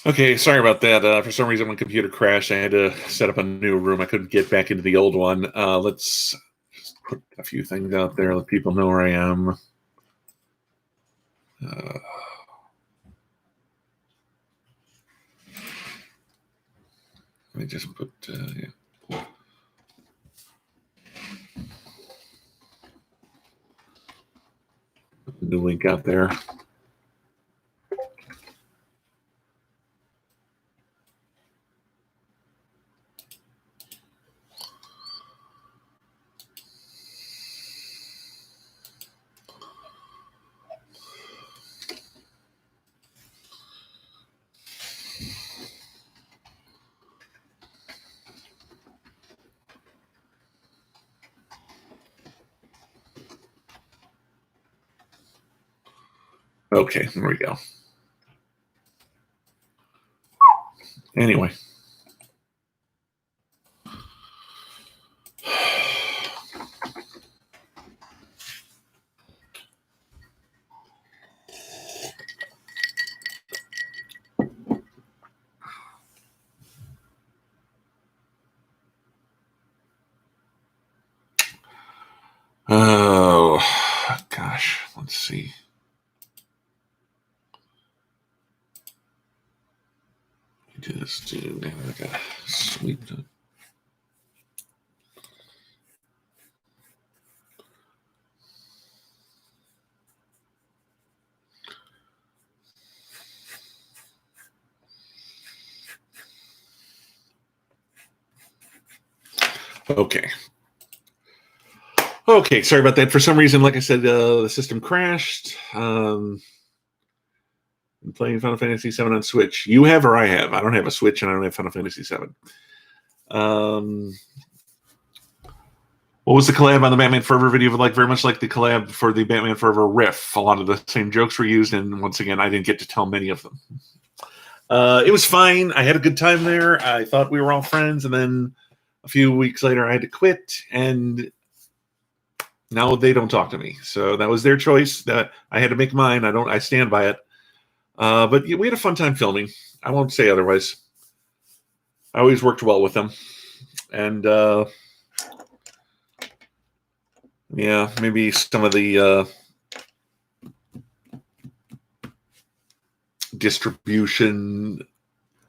Okay, sorry about that. For some reason, my computer crashed. I had to set up a new room. I couldn't get back into the old one. Let's just put a few things out there, let people know where I am. Let me just put yeah. Put the new link out there. Okay, there we go. Anyway. Oh, gosh. Let's see. Do this too. Now I gotta sweep it. Okay. Okay, sorry about that. For some reason, like I said, the system crashed. I'm playing Final Fantasy VII on Switch. You have or I have? I don't have a Switch and I don't have Final Fantasy VII. What was the collab on the Batman Forever video? Like very much like the collab for the Batman Forever riff. A lot of the same jokes were used, and once again, I didn't get to tell many of them. It was fine. I had a good time there. I thought we were all friends, and then a few weeks later, I had to quit, and now they don't talk to me. So that was their choice. That I had to make mine. I stand by it. But we had a fun time filming. I won't say otherwise. I always worked well with them, and yeah, maybe some of the distribution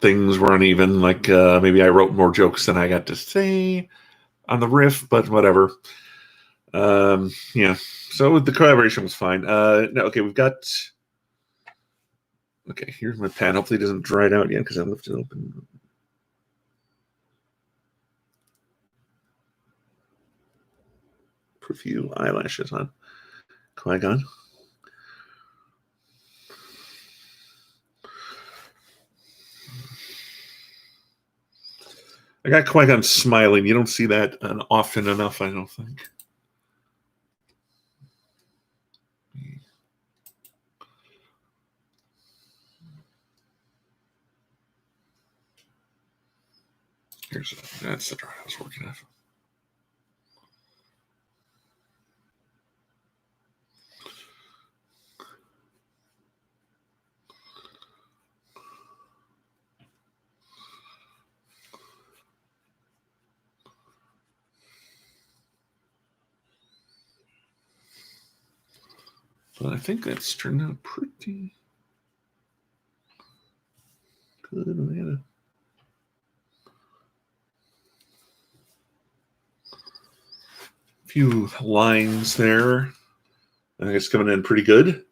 things were uneven. Like maybe I wrote more jokes than I got to say on the riff, but whatever. Yeah, so the collaboration was fine. No, okay, we've got. Okay, here's my pen. Hopefully, it doesn't dry out yet because I left it open. A few eyelashes on Qui-Gon. I got Qui-Gon smiling. You don't see that often enough, I don't think. That's the drawing I was working on. But I think that's turned out pretty good. Few lines there. I think it's coming in pretty good.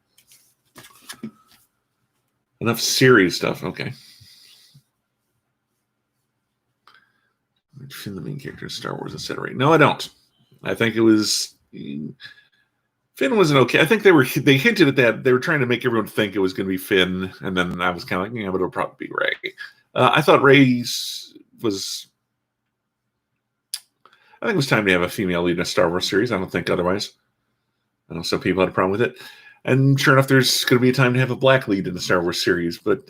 Enough serious stuff. Okay. Finn, the main character in Star Wars, etc. No, I don't. I think it was Finn wasn't okay. I think they hinted at that. They were trying to make everyone think it was going to be Finn, and then I was kind of like, yeah, but it'll probably be Rey. I thought Rey's was. I think it was time to have a female lead in a Star Wars series. I don't think otherwise. I know some people had a problem with it. And sure enough, there's going to be a time to have a black lead in the Star Wars series. But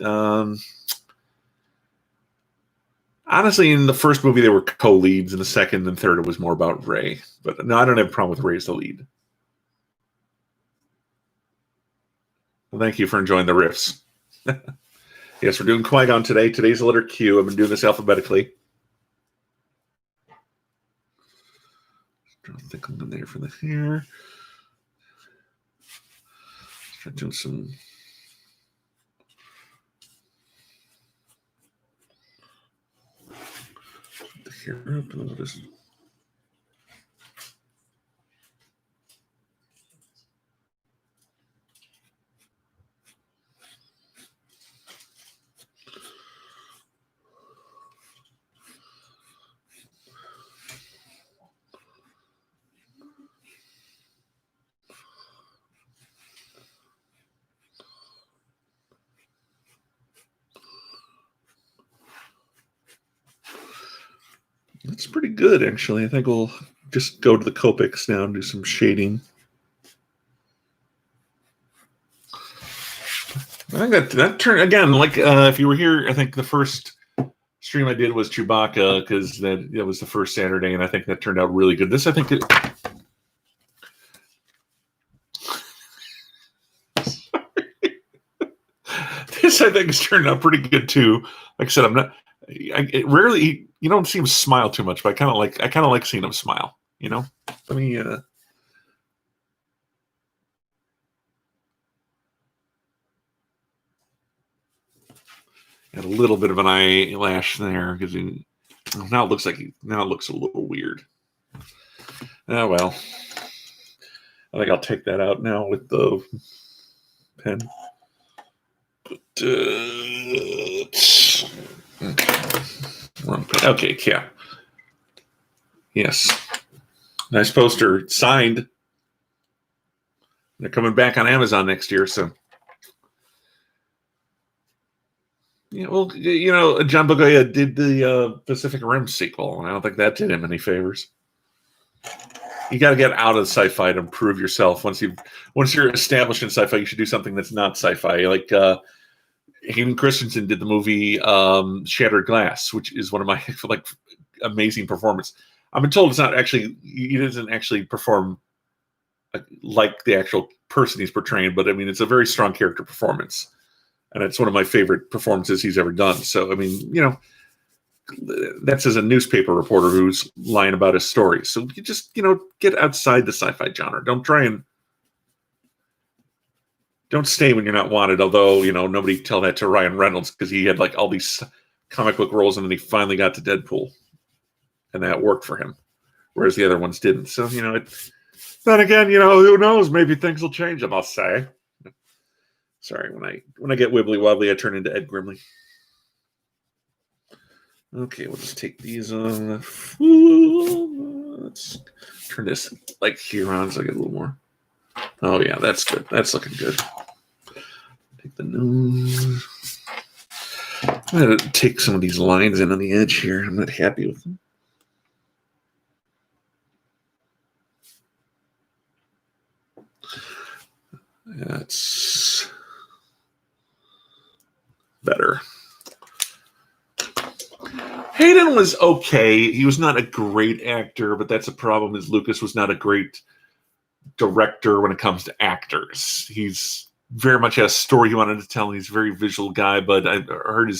honestly, in the first movie, they were co-leads. In the second and third, it was more about Rey. But no, I don't have a problem with Rey as the lead. Well, thank you for enjoying the riffs. Yes, we're doing Qui-Gon today. Today's the letter Q. I've been doing this alphabetically. I think I'm there for the hair. Start doing some. The hair up. And this. That's pretty good, actually. I think we'll just go to the Copics now and do some shading. I think that turned, again, like if you were here, I think the first stream I did was Chewbacca, because that was the first Saturday, and I think that turned out really good. This, I think this, I think, has turned out pretty good too. Like I said, it rarely, you don't see him smile too much, but I kind of like seeing him smile. Let me add a little bit of an eyelash there, because now it looks a little weird. Oh well, I think I'll take that out now with the pen. Okay, yeah. Yes. Nice poster. Signed. They're coming back on Amazon next year, so. Yeah, well, John Boyega did the Pacific Rim sequel, and I don't think that did him any favors. You got to get out of sci-fi to prove yourself. Once you're established in sci-fi, you should do something that's not sci-fi. Like Hayden Christensen did the movie Shattered Glass, which is one of my amazing performance. I've been told he doesn't actually perform like the actual person he's portraying, but I mean, it's a very strong character performance, and it's one of my favorite performances he's ever done. So, I mean, that's as a newspaper reporter who's lying about his story. So you just, get outside the sci-fi genre. Don't stay when you're not wanted. Although, nobody tell that to Ryan Reynolds, because he had all these comic book roles, and then he finally got to Deadpool, and that worked for him, whereas the other ones didn't. So, then again, who knows? Maybe things will change, I must say. Sorry, when I get wibbly wobbly, I turn into Ed Grimley. Okay, we'll just take these on. Let's turn this here on so I get a little more. Oh yeah, that's good. That's looking good. Take the nose. I'm gonna take some of these lines in on the edge here. I'm not happy with them. That's better. Hayden was okay. He was not a great actor, but that's a problem, is Lucas was not a great director when it comes to actors. He's very much has a story he wanted to tell, and he's a very visual guy, but I heard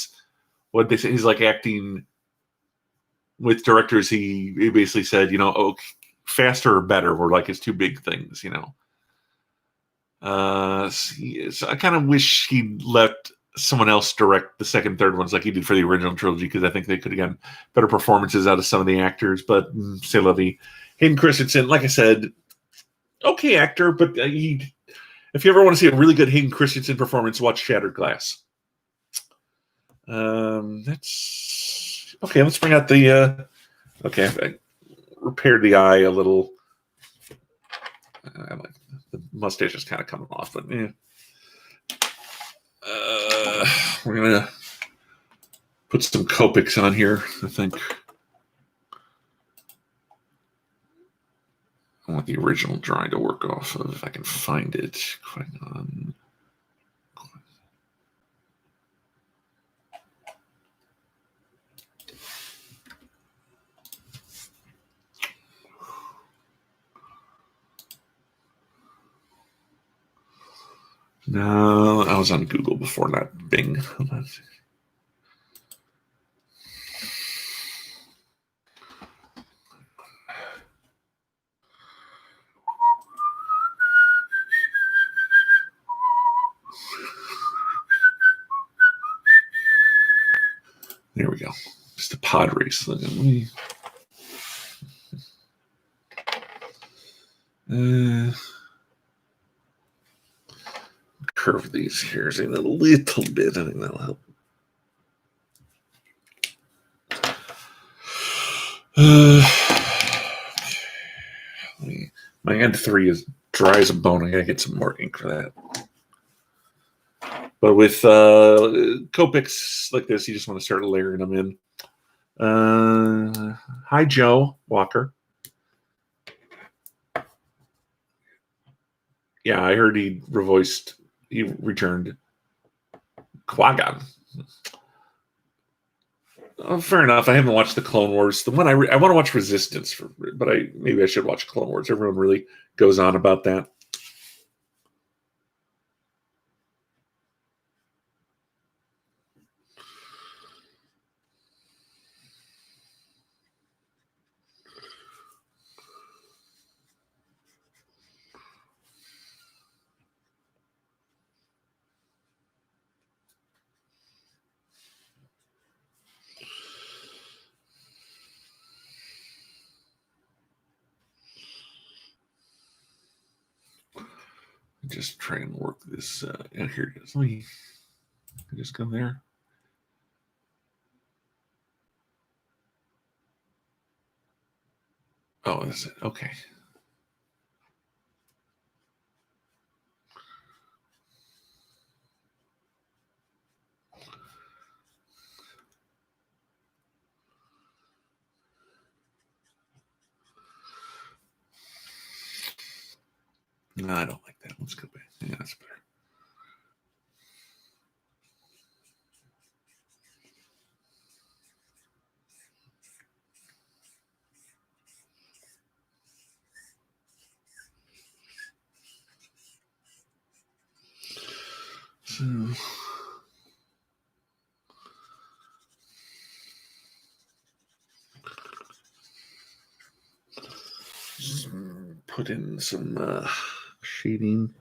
what they say, he's like acting with directors. He basically said, faster or better were his two big things, so I kind of wish he let someone else direct the second, third ones like he did for the original trilogy, because I think they could have gotten better performances out of some of the actors. But c'est la vie. Hayden Christensen, like I said, okay actor, but if you ever want to see a really good Hayden Christensen performance, watch Shattered Glass. That's okay. Let's bring out the. Okay, I repaired the eye a little. The mustache is kind of coming off, but yeah. We're gonna put some Copics on here, I think. I want the original drawing to work off of, if I can find it. Qui-Gon. No, I was on Google before, not Bing. There we go. Just a pod race. Let me curve these hairs in a little bit. I think that'll help. My end 3 is dry as a bone. I gotta get some more ink for that. But with Copics like this, you just want to start layering them in. Hi, Joe Walker. Yeah, I heard he returned. Qui-Gon. Oh, fair enough. I haven't watched the Clone Wars. The one I want to watch Resistance, but maybe I should watch Clone Wars. Everyone really goes on about that. Just try and work this. And here it is. Let me just come there. Oh, is it? Okay. No, I don't like that. Let's go back. Yeah, that's better. So put in some shading.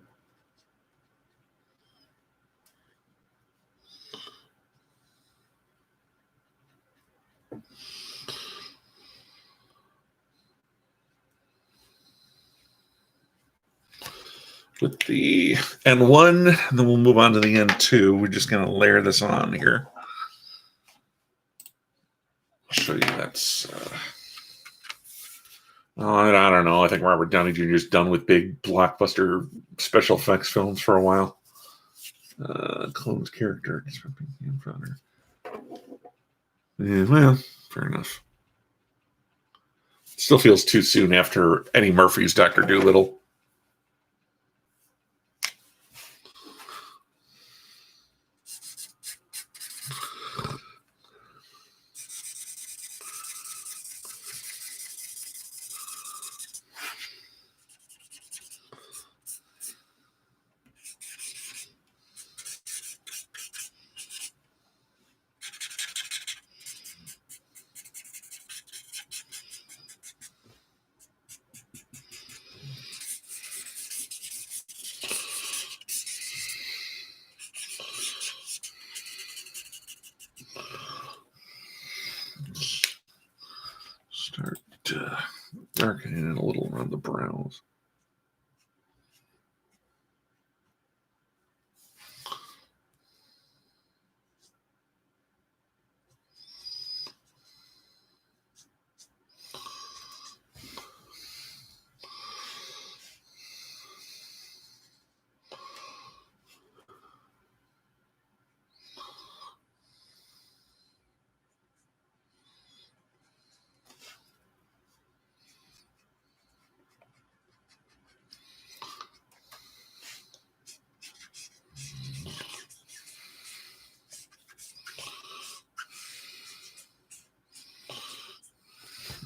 With the N1, and then we'll move on to the N2. We're just going to layer this on here. I'll show you that's. I don't know. I think Robert Downey Jr. is done with big blockbuster special effects films for a while. Clone's character. Yeah, well, fair enough. Still feels too soon after Eddie Murphy's Dr. Dolittle. Start darkening it a little around the brows.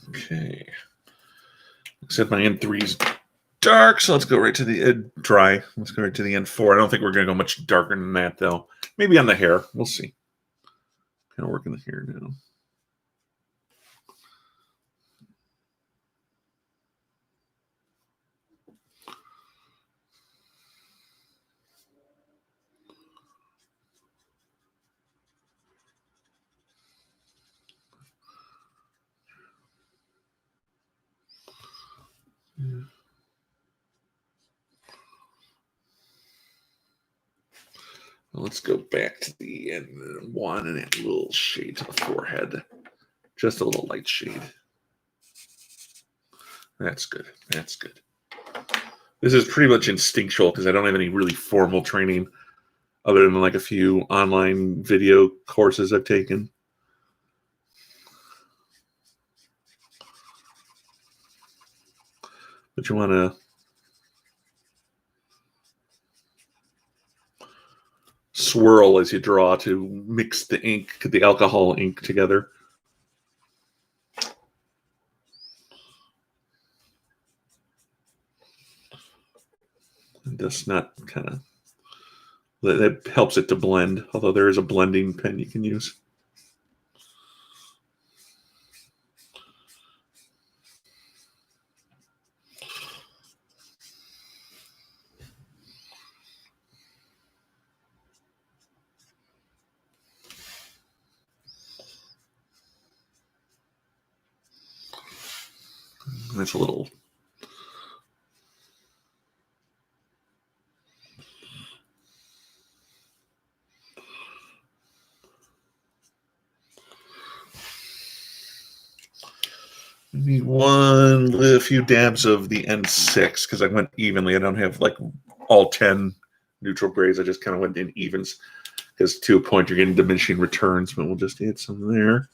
Okay. Except my N3's dark, so let's go right to the dry. Let's go right to the N4. I don't think we're going to go much darker than that, though. Maybe on the hair. We'll see. Kind of working the hair now. Yeah. Let's go back to the N1 and add a little shade to the forehead. Just a little light shade. That's good. That's good. This is pretty much instinctual because I don't have any really formal training other than like a few online video courses I've taken. But you want to swirl as you draw to mix the ink, the alcohol ink together. And that's not kind of, that helps it to blend, although there is a blending pen you can use. That's a little. Maybe a few dabs of the N6 because I went evenly. I don't have like all 10 neutral grays. I just kind of went in evens because to a point you're getting diminishing returns, but we'll just add some there.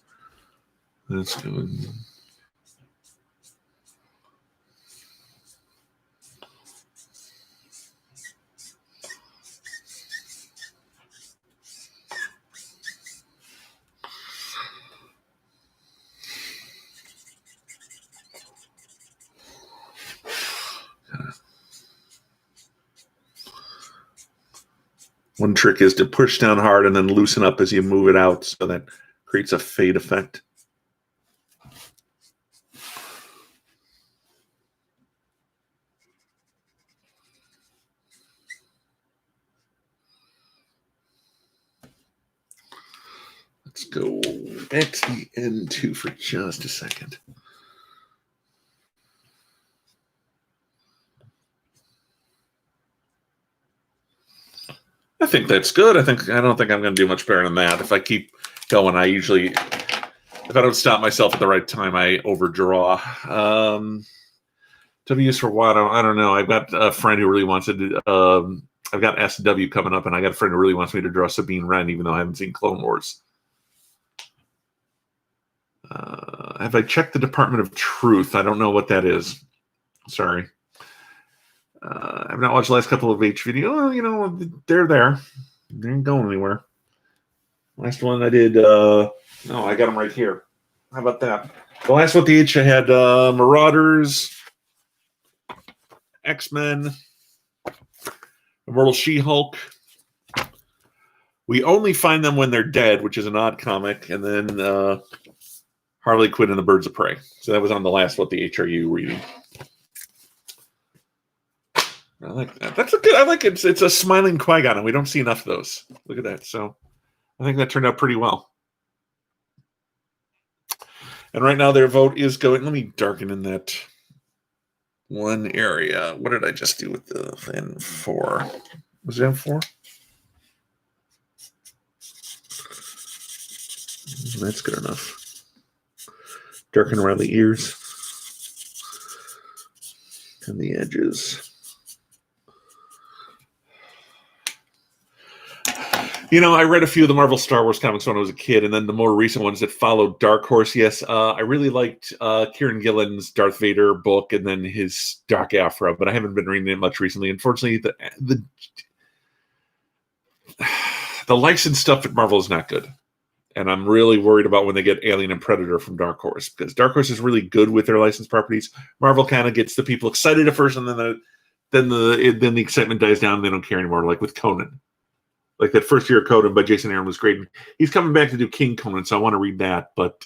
That's good. One trick is to push down hard and then loosen up as you move it out, so that creates a fade effect. Let's go back to the N2 for just a second. I think that's good. I don't think I'm going to do much better than that. If I keep going, if I don't stop myself at the right time, I overdraw. W's for what? I don't know. I've got a friend who really wants to. I've got SW coming up, and I got a friend who really wants me to draw Sabine Wren, even though I haven't seen Clone Wars. Have I checked the Department of Truth? I don't know what that is. Sorry. I've not watched the last couple of H videos. Well, you know, they're there. They ain't going anywhere. Last one I did, no, I got them right here. How about that? The last one, the H, I had Marauders, X-Men, Immortal She-Hulk. We only find them when they're dead, which is an odd comic, and then Harley Quinn and the Birds of Prey. So that was on the last What the H Are You reading. I like that. That's a good. I like it. It's a smiling Qui-Gon, and we don't see enough of those. Look at that. So I think that turned out pretty well. And right now their vote is going. Let me darken in that one area. What did I just do with the N4? Was it N4? That's good enough. Darken around the ears and the edges. You know, I read a few of the Marvel Star Wars comics when I was a kid, and then the more recent ones that followed Dark Horse. Yes, I really liked Kieran Gillen's Darth Vader book and then his Dark Afra, but I haven't been reading it much recently. Unfortunately, the licensed stuff at Marvel is not good. And I'm really worried about when they get Alien and Predator from Dark Horse, because Dark Horse is really good with their licensed properties. Marvel kind of gets the people excited at first, and then the excitement dies down and they don't care anymore, like with Conan. Like that first year of Conan by Jason Aaron was great. He's coming back to do King Conan, so I want to read that. But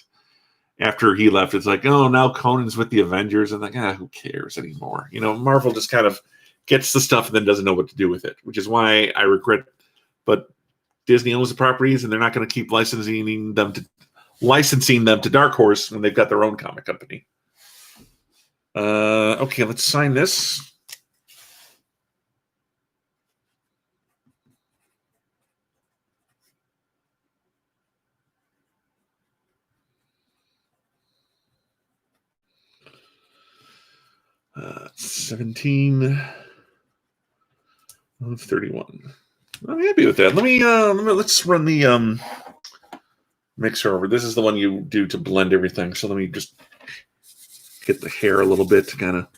after he left, it's like, oh, now Conan's with the Avengers. And like, who cares anymore? Marvel just kind of gets the stuff and then doesn't know what to do with it, which is why I regret. But Disney owns the properties, and they're not going to keep licensing them to Dark Horse when they've got their own comic company. Okay, let's sign this. Uh, 17 of 31. I'm happy with that. Let's run the mixer over. This is the one you do to blend everything. So let me just get the hair a little bit to kind of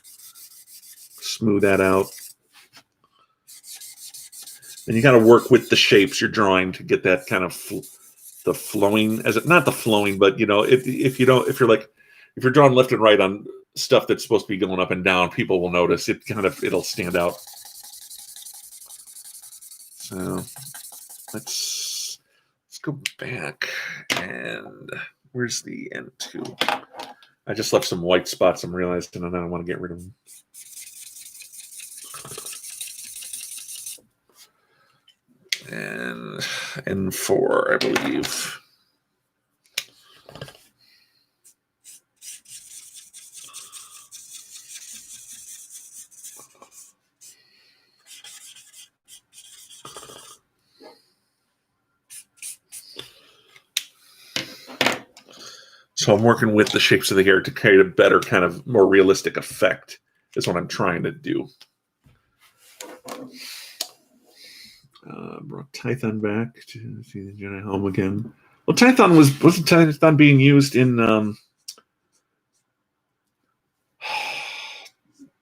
smooth that out. And you got to work with the shapes you're drawing to get that kind of the flowing, not the flowing, but if you're drawing left and right on stuff that's supposed to be going up and down, people will notice it. It'll stand out. So let's go back, and where's the N2? I just left some white spots, I'm realizing, and I don't want to get rid of them. And N4, I believe. So I'm working with the shapes of the hair to create a better, kind of more realistic effect. Is what I'm trying to do. Brought Tython back to see the Jedi home again. Well, Tython wasn't Tython being used in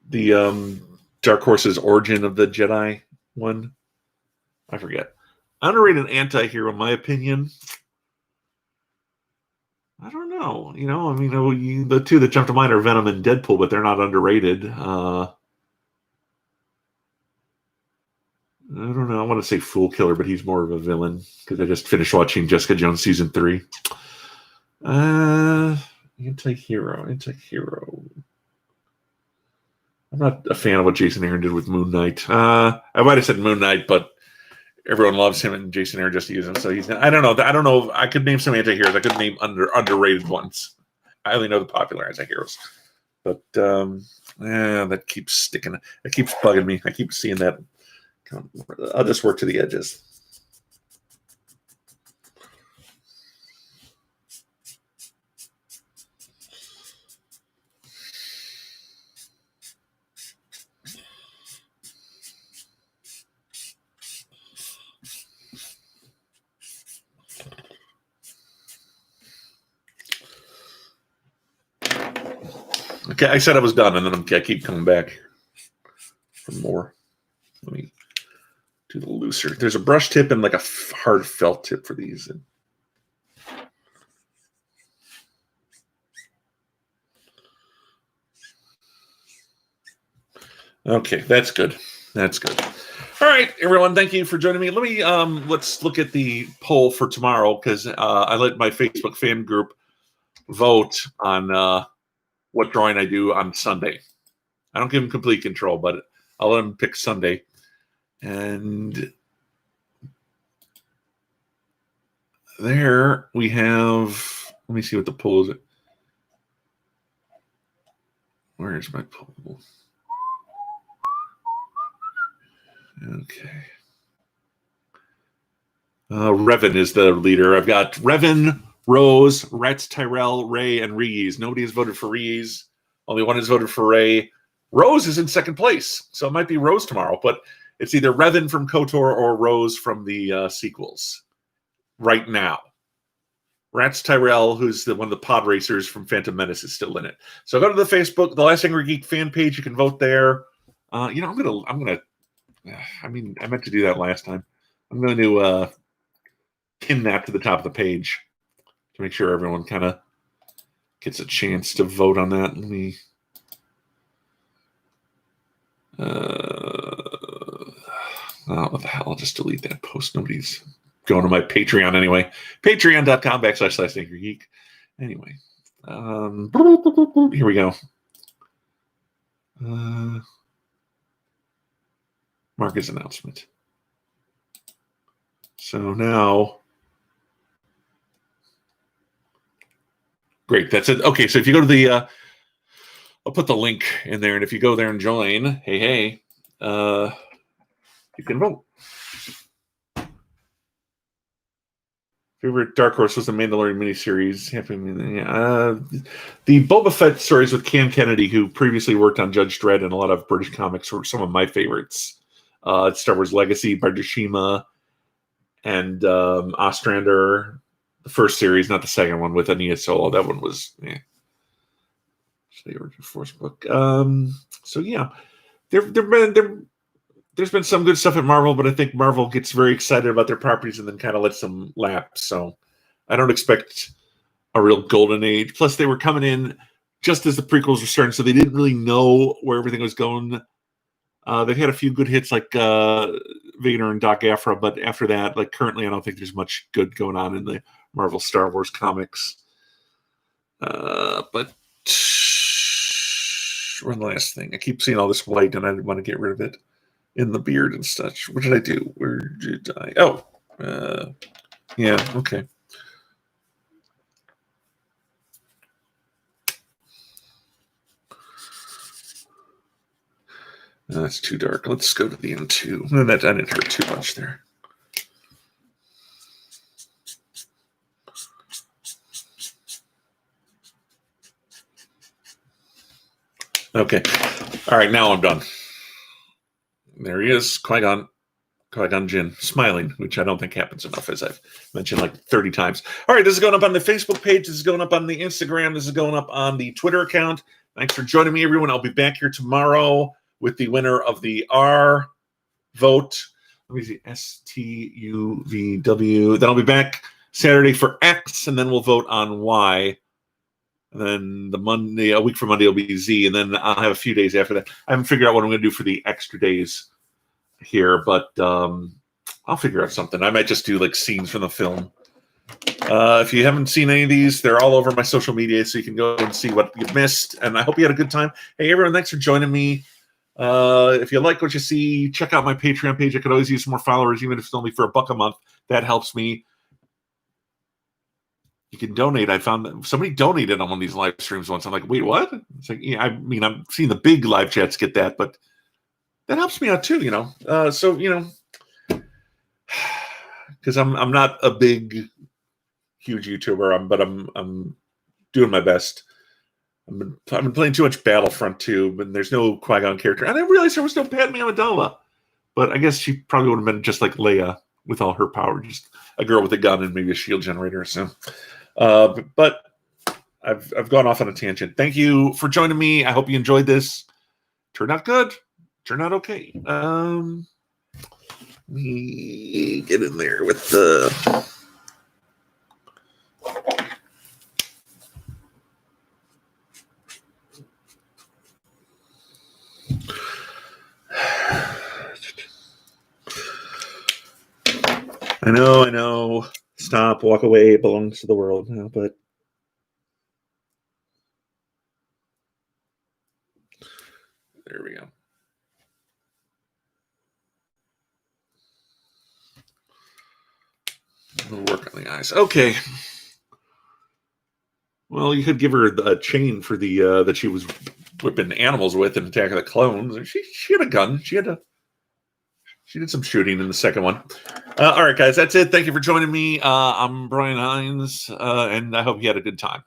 the Dark Horse's Origin of the Jedi one? I forget. Underrated anti-hero, in my opinion. I don't know. The two that jump to mind are Venom and Deadpool, but they're not underrated. I don't know. I want to say Fool Killer, but he's more of a villain because I just finished watching Jessica Jones season 3. Anti-hero. I'm not a fan of what Jason Aaron did with Moon Knight. I might have said Moon Knight, but everyone loves him, and Jason Aaron just uses him. So he's not, I don't know. I could name some anti-heroes. I could name underrated ones. I only know the popular anti-heroes. But that keeps sticking. It keeps bugging me. I keep seeing that. I'll just work to the edges. Okay, I said I was done, and then I keep coming back for more. Let me do the looser. There's a brush tip and like a hard felt tip for these. Okay, that's good. That's good. All right, everyone, thank you for joining me. Let's look at the poll for tomorrow, because I let my Facebook fan group vote on what drawing I do on Sunday. I don't give them complete control, but I'll let them pick Sunday. And there we have, let me see what the poll is. Where's my poll? Okay. Revan is the leader. I've got Revan, Rose, Rex, Tyrell, Ray, and Reese. Nobody has voted for Reese. Only one has voted for Ray. Rose is in second place, so it might be Rose tomorrow, but it's either Revan from KOTOR or Rose from the sequels right now. Rats Tyrell, who's one of the pod racers from Phantom Menace, is still in it. So go to the Facebook, the Last Angry Geek fan page. You can vote there. I meant to do that last time. I'm going to pin that to the top of the page. to make sure everyone kind of gets a chance to vote on that. Let me. What the hell? I'll just delete that post. Nobody's going to my Patreon anyway. Patreon.com//ThinkerGeek. Anyway. Here we go. Marcus announcement. So now. Great. That's it. Okay. So if you go to the. I'll put the link in there. And if you go there and join, hey, you can vote. Favorite Dark Horse was the Mandalorian miniseries. The Boba Fett stories with Cam Kennedy, who previously worked on Judge Dredd and a lot of British comics, were some of my favorites. Star Wars Legacy, Bardashima, and Ostrander. The first series, not the second one, with Ania Solo. That one was, the Origin Force book. So yeah, there's been some good stuff at Marvel, but I think Marvel gets very excited about their properties and then kind of lets them lapse. So I don't expect a real golden age. Plus, they were coming in just as the prequels were starting, so they didn't really know where everything was going. They've had a few good hits like Vader and Doc Afra, but after that, like currently, I don't think there's much good going on in the Marvel Star Wars comics. But one last thing. I keep seeing all this white, and I want to get rid of it in the beard and such. What did I do? Where did I? Oh, yeah, okay. That's too dark. Let's go to the M2. No, that didn't hurt too much there. Okay. All right, now I'm done. There he is, Qui-Gon Jinn, smiling, which I don't think happens enough, as I've mentioned like 30 times. All right, this is going up on the Facebook page. This is going up on the Instagram. This is going up on the Twitter account. Thanks for joining me, everyone. I'll be back here tomorrow with the winner of the R vote. Let me see, STUVW. Then I'll be back Saturday for X, and then we'll vote on Y. And then the Monday, a week from Monday, will be Z, and then I'll have a few days after that. I haven't figured out what I'm going to do for the extra days here, but I'll figure out something. I might just do like scenes from the film. If you haven't seen any of these, they're all over my social media, so you can go and see what you've missed. And I hope you had a good time. Hey, everyone, thanks for joining me. If you like what you see, check out my Patreon page. I could always use some more followers, even if it's only for $1 a month. That helps me. You can donate. I found that somebody donated on one of these live streams once. I'm like, wait, what? It's like, yeah, I mean, I'm seeing the big live chats get that, but that helps me out too, So, because I'm not a big, huge YouTuber, but I'm doing my best. I've been playing too much Battlefront 2, but there's no Qui-Gon character. And I didn't realize there was no Padme Amidala. But I guess she probably would have been just like Leia with all her power, just a girl with a gun and maybe a shield generator. So, but I've gone off on a tangent. Thank you for joining me. I hope you enjoyed this. Turned out good. Turned out okay. Let me get in there with the... I know. Stop, walk away, it belongs to the world. But there we go. We'll work on the eyes. Okay. Well, you could give her a chain for the that she was whipping animals with in Attack of the Clones. She had a gun. She did some shooting in the second one. All right, guys, that's it. Thank you for joining me. I'm Brian Hines, and I hope you had a good time.